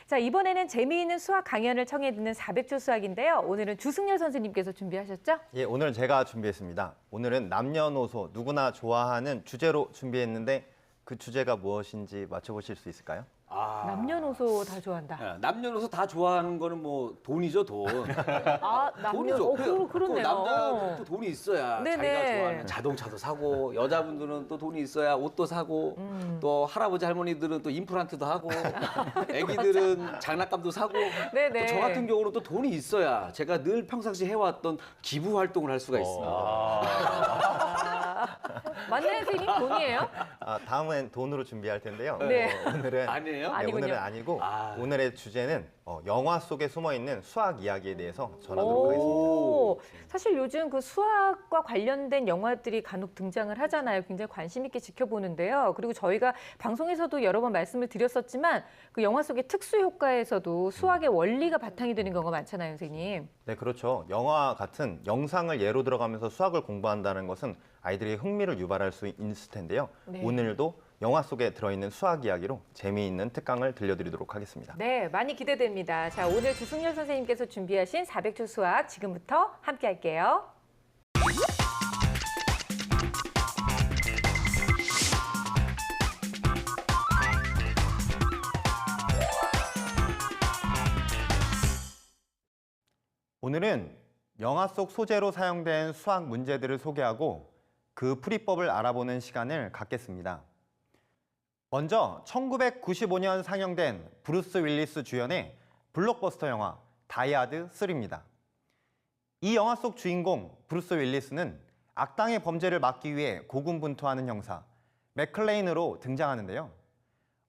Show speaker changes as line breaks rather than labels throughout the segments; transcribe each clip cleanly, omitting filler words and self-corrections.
자, 이번에는 재미있는 수학 강연을 청해 듣는 400초 수학인데요. 오늘은 주승열 선생님께서 준비하셨죠?
예, 오늘 제가 준비했습니다. 오늘은 남녀노소 누구나 좋아하는 주제로 준비했는데 그 주제가 무엇인지 맞춰보실 수 있을까요?
남녀노소 다 좋아한다.
남녀노소 다 좋아하는 거는 뭐 돈이죠, 돈.
아,
돈이죠.
그렇네요.
남자도 돈이 있어야
네네.
자기가 좋아하는 자동차도 사고, 여자분들은 또 돈이 있어야 옷도 사고, 또 할아버지 할머니들은 또 임플란트도 하고, 애기들은 장난감도 사고.
네네.
또 저 같은 경우는 또 돈이 있어야 제가 늘 평상시 해왔던 기부 활동을 할 수가 있습니다.
맞나요, 선생님? 돈이에요?
다음엔 돈으로 준비할 텐데요.
네.
오늘은
아니에요?
네,
아니군요.
오늘은 아니고
아.
오늘의 주제는 영화 속에 숨어있는 수학 이야기에 대해서 전하도록 하겠습니다.
오, 사실 요즘 그 수학과 관련된 영화들이 간혹 등장을 하잖아요. 굉장히 관심 있게 지켜보는데요. 그리고 저희가 방송에서도 여러 번 말씀을 드렸었지만 그 영화 속의 특수 효과에서도 수학의 원리가 바탕이 되는 경우가 많잖아요, 선생님.
네, 그렇죠. 영화 같은 영상을 예로 들어가면서 수학을 공부한다는 것은 아이들의 흥미를 유발할 수 있을 텐데요.
네.
오늘도 영화 속에 들어있는 수학 이야기로 재미있는 특강을 들려드리도록 하겠습니다.
네, 많이 기대됩니다. 자, 오늘 주승열 선생님께서 준비하신 400초 수학 지금부터 함께 할게요.
오늘은 영화 속 소재로 사용된 수학 문제들을 소개하고 그 풀이법을 알아보는 시간을 갖겠습니다. 먼저 1995년 상영된 브루스 윌리스 주연의 블록버스터 영화 다이하드 3입니다. 이 영화 속 주인공 브루스 윌리스는 악당의 범죄를 막기 위해 고군분투하는 형사 맥클레인으로 등장하는데요.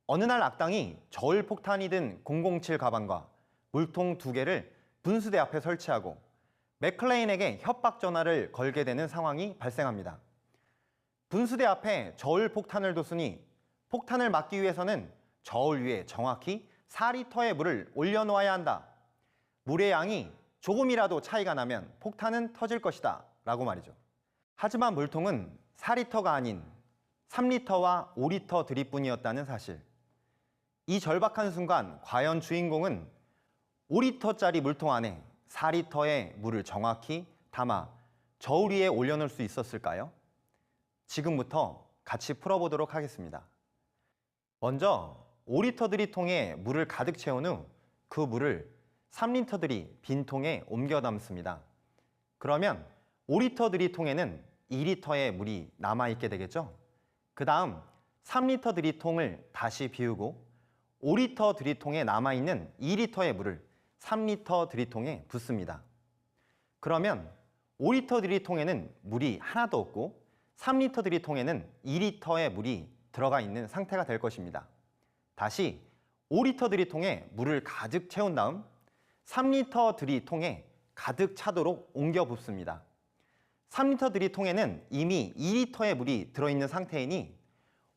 어느 날 악당이 저울폭탄이 든 007 가방과 물통 2개를 분수대 앞에 설치하고 맥클레인에게 협박 전화를 걸게 되는 상황이 발생합니다. 분수대 앞에 저울폭탄을 뒀으니 폭탄을 막기 위해서는 저울 위에 정확히 4리터의 물을 올려놓아야 한다. 물의 양이 조금이라도 차이가 나면 폭탄은 터질 것이다 라고 말이죠. 하지만 물통은 4리터가 아닌 3리터와 5리터 들이뿐이었다는 사실. 이 절박한 순간 과연 주인공은 5리터짜리 물통 안에 4리터의 물을 정확히 담아 저울 위에 올려놓을 수 있었을까요? 지금부터 같이 풀어보도록 하겠습니다. 먼저 5리터 들이통에 물을 가득 채운 후 그 물을 3리터 들이 빈 통에 옮겨 담습니다. 그러면 5리터 들이통에는 2리터의 물이 남아있게 되겠죠? 그 다음 3리터 들이통을 다시 비우고 5리터 들이통에 남아있는 2리터의 물을 3리터 들이통에 붓습니다. 그러면 5리터 들이통에는 물이 하나도 없고 3리터 들이통에는 2리터의 물이 들어가 있는 상태가 될 것입니다. 다시 5리터 들이통에 물을 가득 채운 다음 3리터 들이통에 가득 차도록 옮겨 붓습니다. 3리터 들이통에는 이미 2리터의 물이 들어있는 상태이니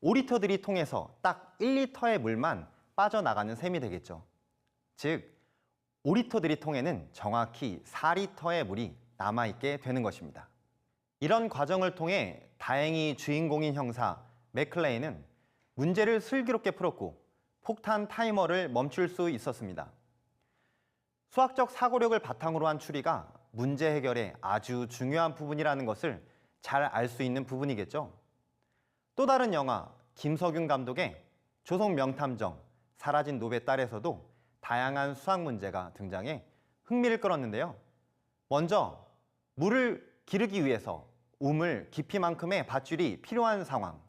5리터 들이통에서 딱 1리터의 물만 빠져나가는 셈이 되겠죠. 즉 5리터 들이통에는 정확히 4리터의 물이 남아있게 되는 것입니다. 이런 과정을 통해 다행히 주인공인 형사 맥클레인은 문제를 슬기롭게 풀었고 폭탄 타이머를 멈출 수 있었습니다. 수학적 사고력을 바탕으로 한 추리가 문제 해결에 아주 중요한 부분이라는 것을 잘 알 수 있는 부분이겠죠. 또 다른 영화 김석윤 감독의 조선 명탐정 사라진 노베 딸에서도 다양한 수학 문제가 등장해 흥미를 끌었는데요. 먼저 물을 기르기 위해서 우물 깊이만큼의 밧줄이 필요한 상황.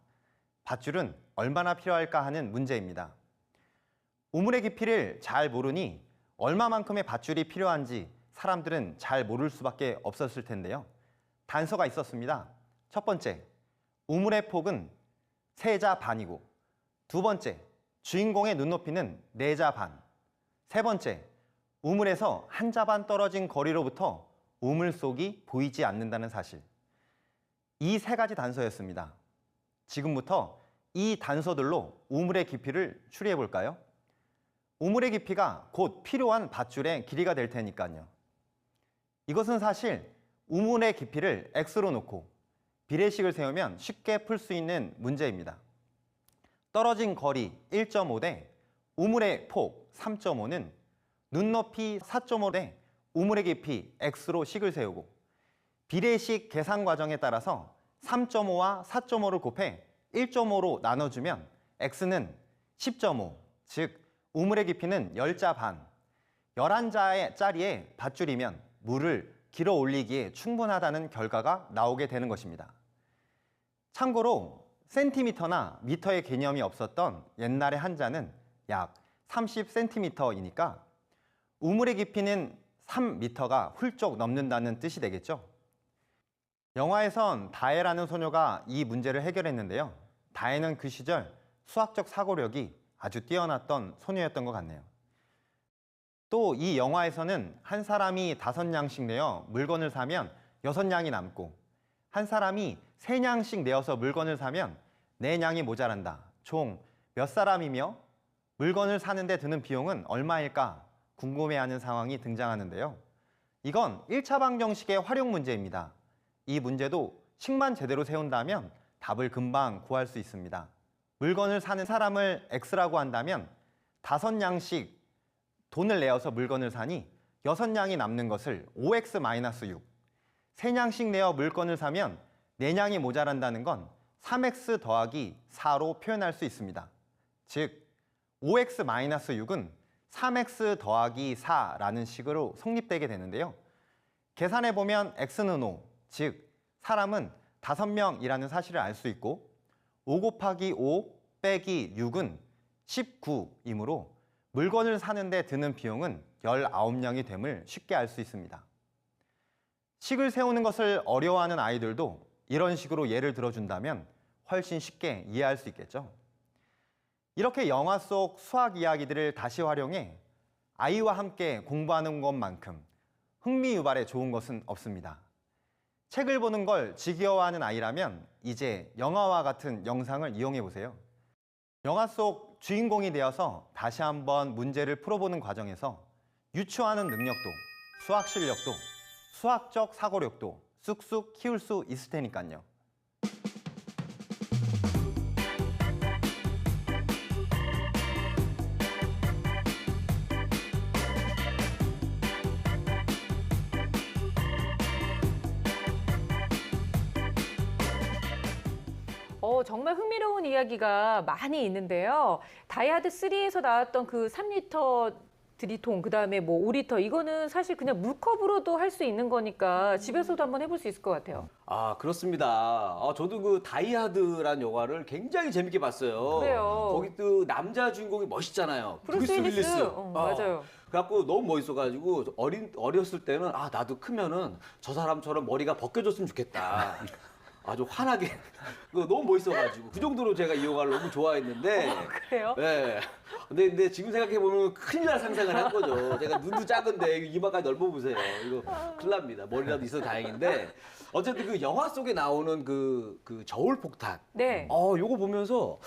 밧줄은 얼마나 필요할까 하는 문제입니다. 우물의 깊이를 잘 모르니 얼마만큼의 밧줄이 필요한지 사람들은 잘 모를 수밖에 없었을 텐데요. 단서가 있었습니다. 첫 번째, 우물의 폭은 3자 반이고 두 번째, 주인공의 눈높이는 4자 반. 세 번째, 우물에서 1자 반 떨어진 거리로부터 우물 속이 보이지 않는다는 사실. 이 3가지 단서였습니다. 지금부터 이 단서들로 우물의 깊이를 추리해 볼까요? 우물의 깊이가 곧 필요한 밧줄의 길이가 될 테니까요. 이것은 사실 우물의 깊이를 x로 놓고 비례식을 세우면 쉽게 풀 수 있는 문제입니다. 떨어진 거리 1.5 대 우물의 폭 3.5는 눈높이 4.5대 우물의 깊이 x로 식을 세우고 비례식 계산 과정에 따라서 3.5와 4.5를 곱해 1.5로 나눠주면 x는 10.5, 즉 우물의 깊이는 10자 반, 11자짜리의 밧줄이면 물을 길어 올리기에 충분하다는 결과가 나오게 되는 것입니다. 참고로 센티미터나 미터의 개념이 없었던 옛날의 한자는 약 30cm이니까 우물의 깊이는 3m가 훌쩍 넘는다는 뜻이 되겠죠. 영화에선 다혜라는 소녀가 이 문제를 해결했는데요. 다혜는 그 시절 수학적 사고력이 아주 뛰어났던 소녀였던 것 같네요. 또 이 영화에서는 한 사람이 5냥씩 내어 물건을 사면 6냥이 남고 한 사람이 3냥씩 내어서 물건을 사면 4냥이 모자란다. 총 몇 사람이며 물건을 사는데 드는 비용은 얼마일까 궁금해하는 상황이 등장하는데요. 이건 1차 방정식의 활용 문제입니다. 이 문제도 식만 제대로 세운다면 답을 금방 구할 수 있습니다. 물건을 사는 사람을 X라고 한다면 5냥씩 돈을 내어서 물건을 사니 6냥이 남는 것을 5x-6, 3냥씩 내어 물건을 사면 4냥이 모자란다는 건 3x 더하기 4로 표현할 수 있습니다. 즉 5x-6은 3x 더하기 4라는 식으로 성립되게 되는데요. 계산해보면 x는 5, 즉 사람은 5명이라는 사실을 알 수 있고 5 곱하기 5 빼기 6은 19이므로 물건을 사는데 드는 비용은 19냥이 됨을 쉽게 알 수 있습니다. 식을 세우는 것을 어려워하는 아이들도 이런 식으로 예를 들어준다면 훨씬 쉽게 이해할 수 있겠죠. 이렇게 영화 속 수학 이야기들을 다시 활용해 아이와 함께 공부하는 것만큼 흥미 유발에 좋은 것은 없습니다. 책을 보는 걸 지겨워하는 아이라면 이제 영화와 같은 영상을 이용해 보세요. 영화 속 주인공이 되어서 다시 한번 문제를 풀어보는 과정에서 유추하는 능력도, 수학 실력도, 수학적 사고력도 쑥쑥 키울 수 있을 테니까요.
정말 흥미로운 이야기가 많이 있는데요. 다이하드 3에서 나왔던 그 3리터 드리통, 그다음에 뭐 5리터, 이거는 사실 그냥 물컵으로도 할 수 있는 거니까 집에서도 한번 해볼 수 있을 것 같아요.
아, 그렇습니다. 저도 그 다이하드란 영화를 굉장히 재밌게 봤어요.
그래요.
거기 또 남자 주인공이 멋있잖아요.
브루스 윌리스. 맞아요.
그래갖고 너무 멋있어가지고 어렸을 때는 나도 크면은 저 사람처럼 머리가 벗겨졌으면 좋겠다. 아주 환하게 너무 멋있어가지고 그 정도로 제가 이 영화를 너무 좋아했는데.
그래요?
네. 근데 지금 생각해 보면 큰일 날 상상을 한 거죠. 제가 눈도 작은데 이마까지 넓어 보세요. 이거 큰일 납니다. 머리라도 있어서 다행인데 어쨌든 그 영화 속에 나오는 그 저울 폭탄.
네.
요거 보면서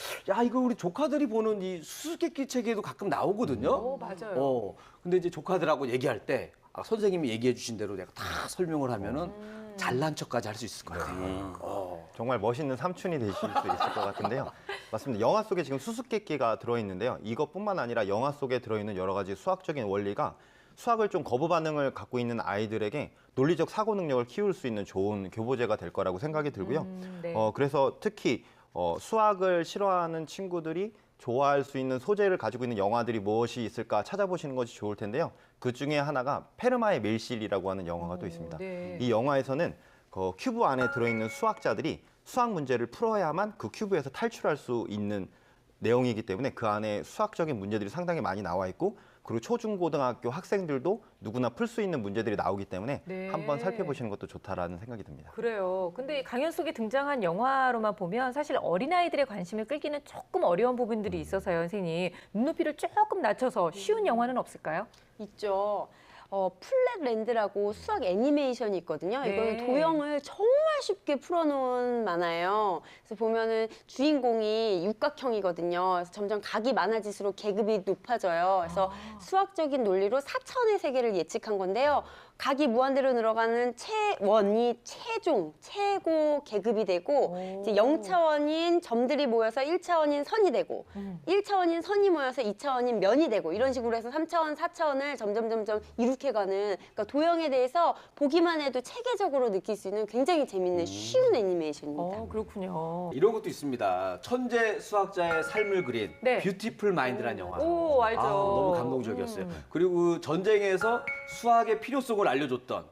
이거 우리 조카들이 보는 이 수수께끼 책에도 가끔 나오거든요.
맞아요.
근데 이제 조카들하고 얘기할 때 선생님이 얘기해 주신 대로 내가 다 설명을 하면은 잘난 척까지 할 수 있을 것 같아요.
정말 멋있는 삼촌이 되실 수 있을 것 같은데요. 맞습니다. 영화 속에 지금 수수께끼가 들어있는데요. 이것뿐만 아니라 영화 속에 들어있는 여러 가지 수학적인 원리가 수학을 좀 거부 반응을 갖고 있는 아이들에게 논리적 사고 능력을 키울 수 있는 좋은 교보제가 될 거라고 생각이 들고요.
네.
그래서 특히 수학을 싫어하는 친구들이 좋아할 수 있는 소재를 가지고 있는 영화들이 무엇이 있을까 찾아보시는 것이 좋을 텐데요. 그 중에 하나가 페르마의 밀실이라고 하는 영화가 또 있습니다.
네.
이 영화에서는 그 큐브 안에 들어있는 수학자들이 수학 문제를 풀어야만 그 큐브에서 탈출할 수 있는 내용이기 때문에 그 안에 수학적인 문제들이 상당히 많이 나와 있고 그리고 초중고등학교 학생들도 누구나 풀 수 있는 문제들이 나오기 때문에
네.
한번 살펴보시는 것도 좋다라는 생각이 듭니다.
그래요. 근데 이 강연 속에 등장한 영화로만 보면 사실 어린아이들의 관심을 끌기는 조금 어려운 부분들이 있어서요, 선생님. 눈높이를 조금 낮춰서 쉬운 영화는 없을까요?
있죠. 플랫랜드라고 수학 애니메이션이 있거든요.
네.
이거는 도형을 정말 쉽게 풀어놓은 만화예요. 그래서 보면은 주인공이 육각형이거든요. 그래서 점점 각이 많아질수록 계급이 높아져요. 그래서 수학적인 논리로 사천의 세계를 예측한 건데요. 각이 무한대로 늘어가는 체원이 최고 계급이 되고 이제 0차원인 점들이 모여서 1차원인 선이 되고 1차원인 선이 모여서 2차원인 면이 되고 이런 식으로 해서 3차원, 4차원을 점점 이룩해가는 그러니까 도형에 대해서 보기만 해도 체계적으로 느낄 수 있는 굉장히 재밌는 쉬운 애니메이션입니다.
그렇군요.
이런 것도 있습니다. 천재 수학자의 삶을 그린
네.
뷰티풀 마인드라는 영화.
오, 알죠.
너무 감동적이었어요. 그리고 전쟁에서 수학의 필요성을 알려줬던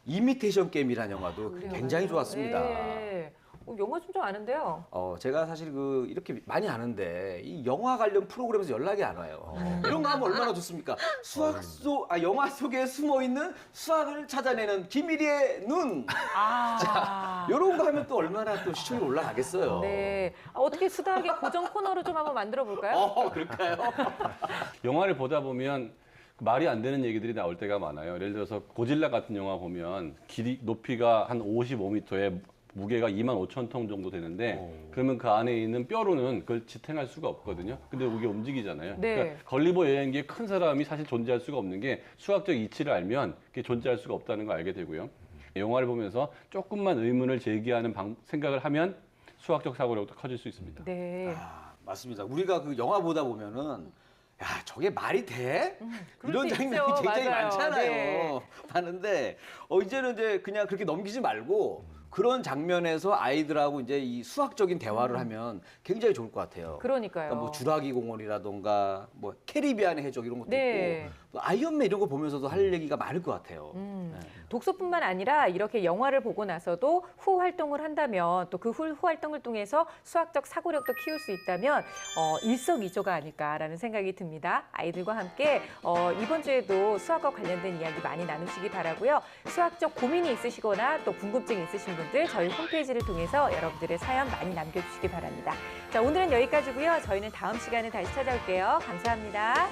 이미테이션 게임이라는 영화도 굉장히 좋았습니다.
네. 영화 좀 아는데요.
제가 사실 이렇게 많이 아는데 이 영화 관련 프로그램에서 연락이 안 와요. 이런 거 하면 얼마나 좋습니까? 영화 속에 숨어 있는 수학을 찾아내는 김일희의 눈. 자, 이런 거 하면 또 얼마나 또 시청률 올라가겠어요.
네. 어떻게 수다하게 고정 코너로 좀 한번 만들어 볼까요?
그럴까요?
영화를 보다 보면 말이 안 되는 얘기들이 나올 때가 많아요. 예를 들어서 고질라 같은 영화 보면 높이가 한 55m에 무게가 25,000톤 정도 되는데 그러면 그 안에 있는 뼈로는 그걸 지탱할 수가 없거든요. 근데 그게 움직이잖아요.
네.
그러니까 걸리버 여행기에 큰 사람이 사실 존재할 수가 없는 게 수학적 이치를 알면 그게 존재할 수가 없다는 걸 알게 되고요. 영화를 보면서 조금만 의문을 제기하는 생각을 하면 수학적 사고력도 커질 수 있습니다.
네.
맞습니다. 우리가 영화 보다 보면은 야, 저게 말이 돼?
그럴
이런
때
장면이
있죠.
굉장히
맞아요.
많잖아요.
네.
많은데 이제는 이제 그냥 그렇게 넘기지 말고 그런 장면에서 아이들하고 이제 이 수학적인 대화를 하면 굉장히 좋을 것 같아요.
그러니까요.
그러니까 뭐 주라기 공원이라던가 뭐 캐리비안의 해적 이런 것도
네.
있고 또 아이언맨 이런 거 보면서도 할 얘기가 많을 것 같아요. 네.
독서뿐만 아니라 이렇게 영화를 보고 나서도 후 활동을 한다면 또 그 후 활동을 통해서 수학적 사고력도 키울 수 있다면 일석이조가 아닐까라는 생각이 듭니다. 아이들과 함께 이번 주에도 수학과 관련된 이야기 많이 나누시기 바라고요. 수학적 고민이 있으시거나 또 궁금증이 있으신 분들 저희 홈페이지를 통해서 여러분들의 사연 많이 남겨주시기 바랍니다. 자, 오늘은 여기까지고요. 저희는 다음 시간에 다시 찾아올게요. 감사합니다.